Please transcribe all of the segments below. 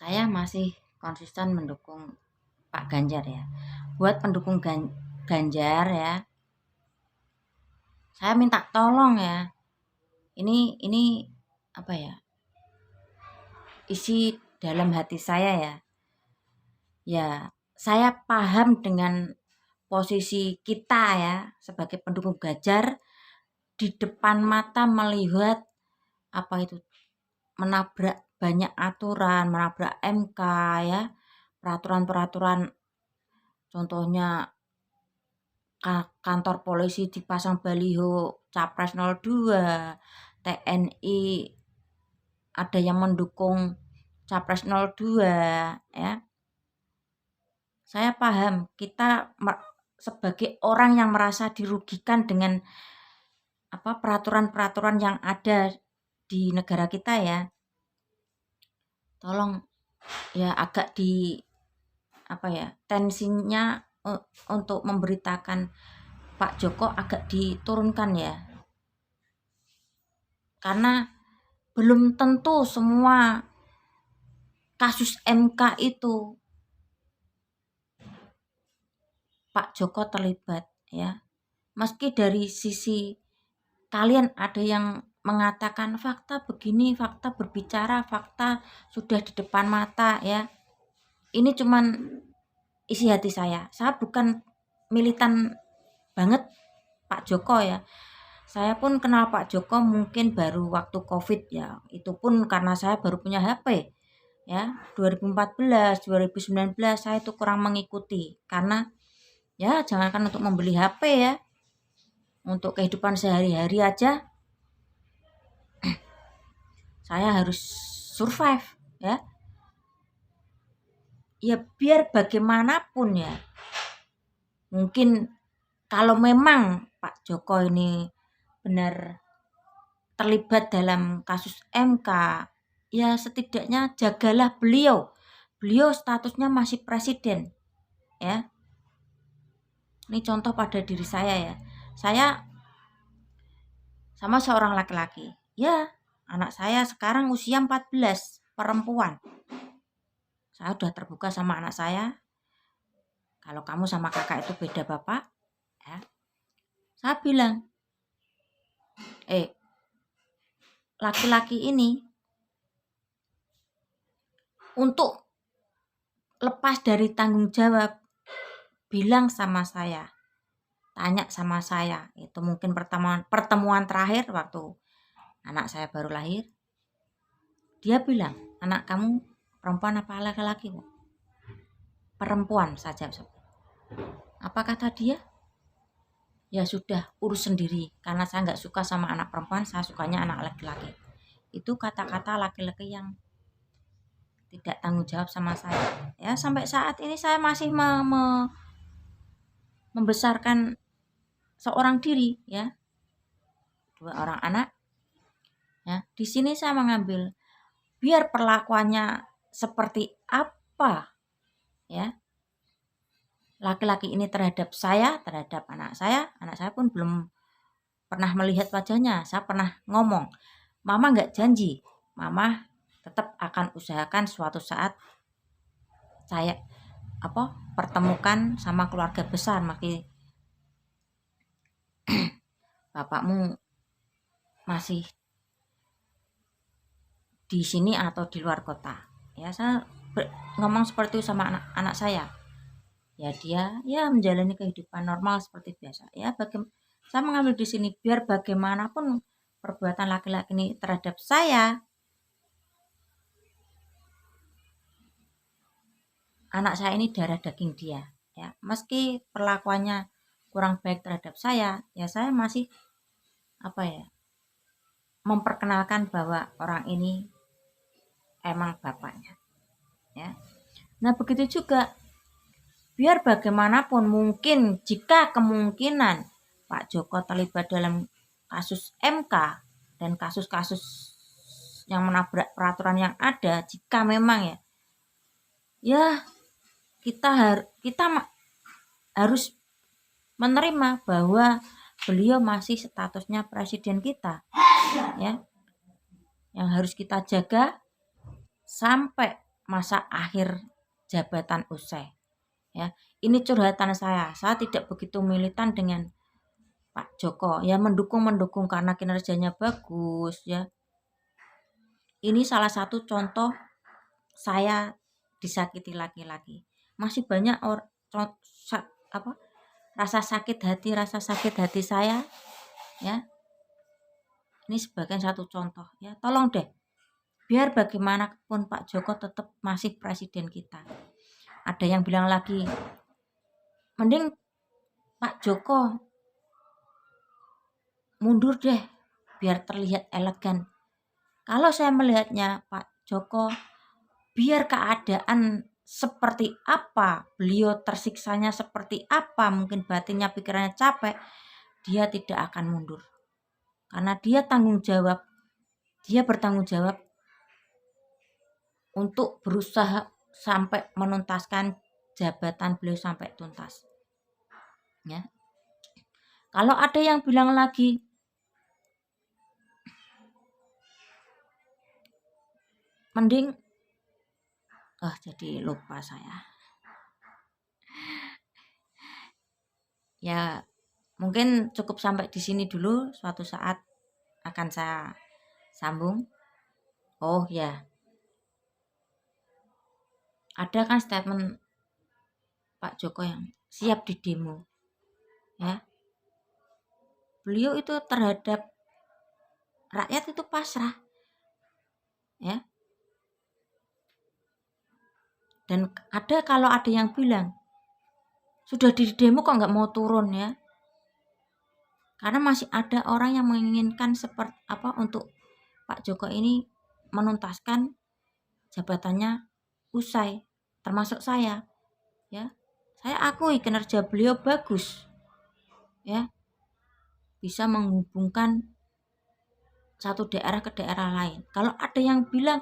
Saya masih konsisten mendukung Pak Ganjar ya. Buat pendukung Ganjar ya, saya minta tolong ya. Ini apa ya? Isi dalam hati saya ya. Ya, saya paham dengan posisi kita ya sebagai pendukung Ganjar di depan mata melihat apa itu menabrak banyak aturan, menabrak MK ya, peraturan-peraturan contohnya kantor polisi dipasang baliho Capres 02, TNI ada yang mendukung Capres 02 ya. Saya paham kita sebagai orang yang merasa dirugikan dengan peraturan-peraturan yang ada di negara kita ya. Tolong ya agak di tensinya untuk memberitakan Pak Joko agak diturunkan ya. Karena belum tentu semua kasus MK itu Pak Joko terlibat ya. Meski dari sisi kalian ada yang mengatakan fakta begini, fakta berbicara, fakta sudah di depan mata ya. Ini cuman isi hati saya. Saya bukan militan banget Pak Joko ya. Saya pun kenal Pak Joko mungkin baru waktu Covid ya. Itu pun karena saya baru punya HP ya. 2014, 2019 saya itu kurang mengikuti karena ya jangankan untuk membeli HP ya. Untuk kehidupan sehari-hari aja saya harus survive ya. Ya biar bagaimanapun ya. Mungkin kalau memang Pak Joko ini benar terlibat dalam kasus MK, ya setidaknya jagalah beliau. Beliau statusnya masih presiden, ya. Ini contoh pada diri saya ya. Saya sama seorang laki-laki. Ya, anak saya sekarang usia 14, perempuan. Saya udah terbuka sama anak saya. Kalau kamu sama kakak itu beda bapak, ya. Saya bilang, laki-laki ini untuk lepas dari tanggung jawab bilang sama saya, tanya sama saya, itu mungkin pertemuan terakhir waktu anak saya baru lahir. Dia bilang, anak kamu perempuan apa laki-laki? Perempuan saja. Apa kata dia? Ya sudah, urus sendiri. Karena saya nggak suka sama anak perempuan, saya sukanya anak laki-laki. Itu kata-kata laki-laki yang tidak tanggung jawab sama saya. Ya sampai saat ini saya masih membesarkan seorang diri ya, 2 orang anak ya. Di sini saya mengambil biar perlakuannya seperti apa ya laki-laki ini terhadap saya, terhadap anak saya pun belum pernah melihat wajahnya. Saya pernah ngomong, mama nggak janji, mama tetap akan usahakan suatu saat saya pertemukan sama keluarga besar, maki bapakmu masih di sini atau di luar kota. Ya saya ngomong seperti itu sama anak saya. Ya dia ya menjalani kehidupan normal seperti biasa. Ya saya mengambil di sini biar bagaimanapun perbuatan laki-laki ini terhadap saya, anak saya ini darah daging dia. Ya meski perlakuannya kurang baik terhadap saya, ya saya masih memperkenalkan bahwa orang ini emang bapaknya. Ya. Nah begitu juga biar bagaimanapun mungkin jika kemungkinan Pak Joko terlibat dalam kasus MK dan kasus-kasus yang menabrak peraturan yang ada, jika memang ya kita harus menerima bahwa beliau masih statusnya presiden kita ya, yang harus kita jaga sampai masa akhir jabatan usai. Ya, ini curhatan saya. Saya tidak begitu militan dengan Pak Joko. Ya mendukung karena kinerjanya bagus ya. Ini salah satu contoh saya disakiti laki-laki. Masih banyak rasa sakit hati saya ya. Ini sebagai satu contoh ya. Tolong deh, biar bagaimanapun Pak Joko tetap masih presiden kita. Ada yang bilang lagi, mending Pak Joko mundur deh biar terlihat elegan. Kalau saya melihatnya Pak Joko, biar keadaan seperti apa, beliau tersiksanya seperti apa, mungkin batinnya pikirannya capek, dia tidak akan mundur. Karena dia bertanggung jawab untuk berusaha sampai menuntaskan jabatan beliau sampai tuntas. Ya. Kalau ada yang bilang lagi, mending jadi lupa saya. Ya, mungkin cukup sampai di sini dulu, suatu saat akan saya sambung. Oh ya. Ada kan statement Pak Joko yang siap di demo. Ya. Beliau itu terhadap rakyat itu pasrah. Ya. Dan kalau ada yang bilang sudah di demo kok nggak mau turun ya. Karena masih ada orang yang menginginkan seperti apa untuk Pak Joko ini menuntaskan jabatannya usai, termasuk saya. Ya. Saya akui kinerja beliau bagus. Ya. Bisa menghubungkan satu daerah ke daerah lain. Kalau ada yang bilang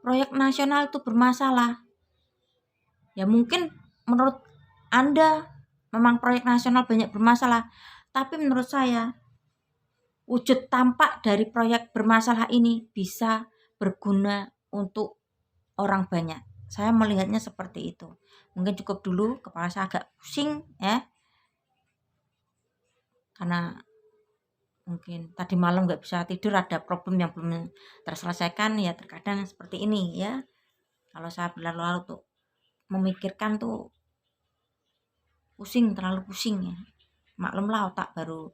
proyek nasional itu bermasalah, ya mungkin menurut Anda memang proyek nasional banyak bermasalah, tapi menurut saya wujud tampak dari proyek bermasalah ini bisa berguna untuk orang banyak. Saya melihatnya seperti itu. Mungkin cukup dulu, kepala saya agak pusing ya. Karena mungkin tadi malam nggak bisa tidur, ada problem yang belum terselesaikan ya, terkadang seperti ini ya. Kalau saya berlalu-lalu tuh memikirkan tuh pusing, terlalu pusing ya. Maklumlah otak baru,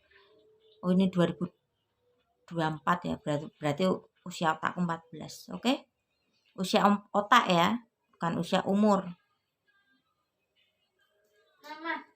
ini 2024 ya, berarti usia otakku 14. Oke? Usia otak ya, bukan usia umur. Mama.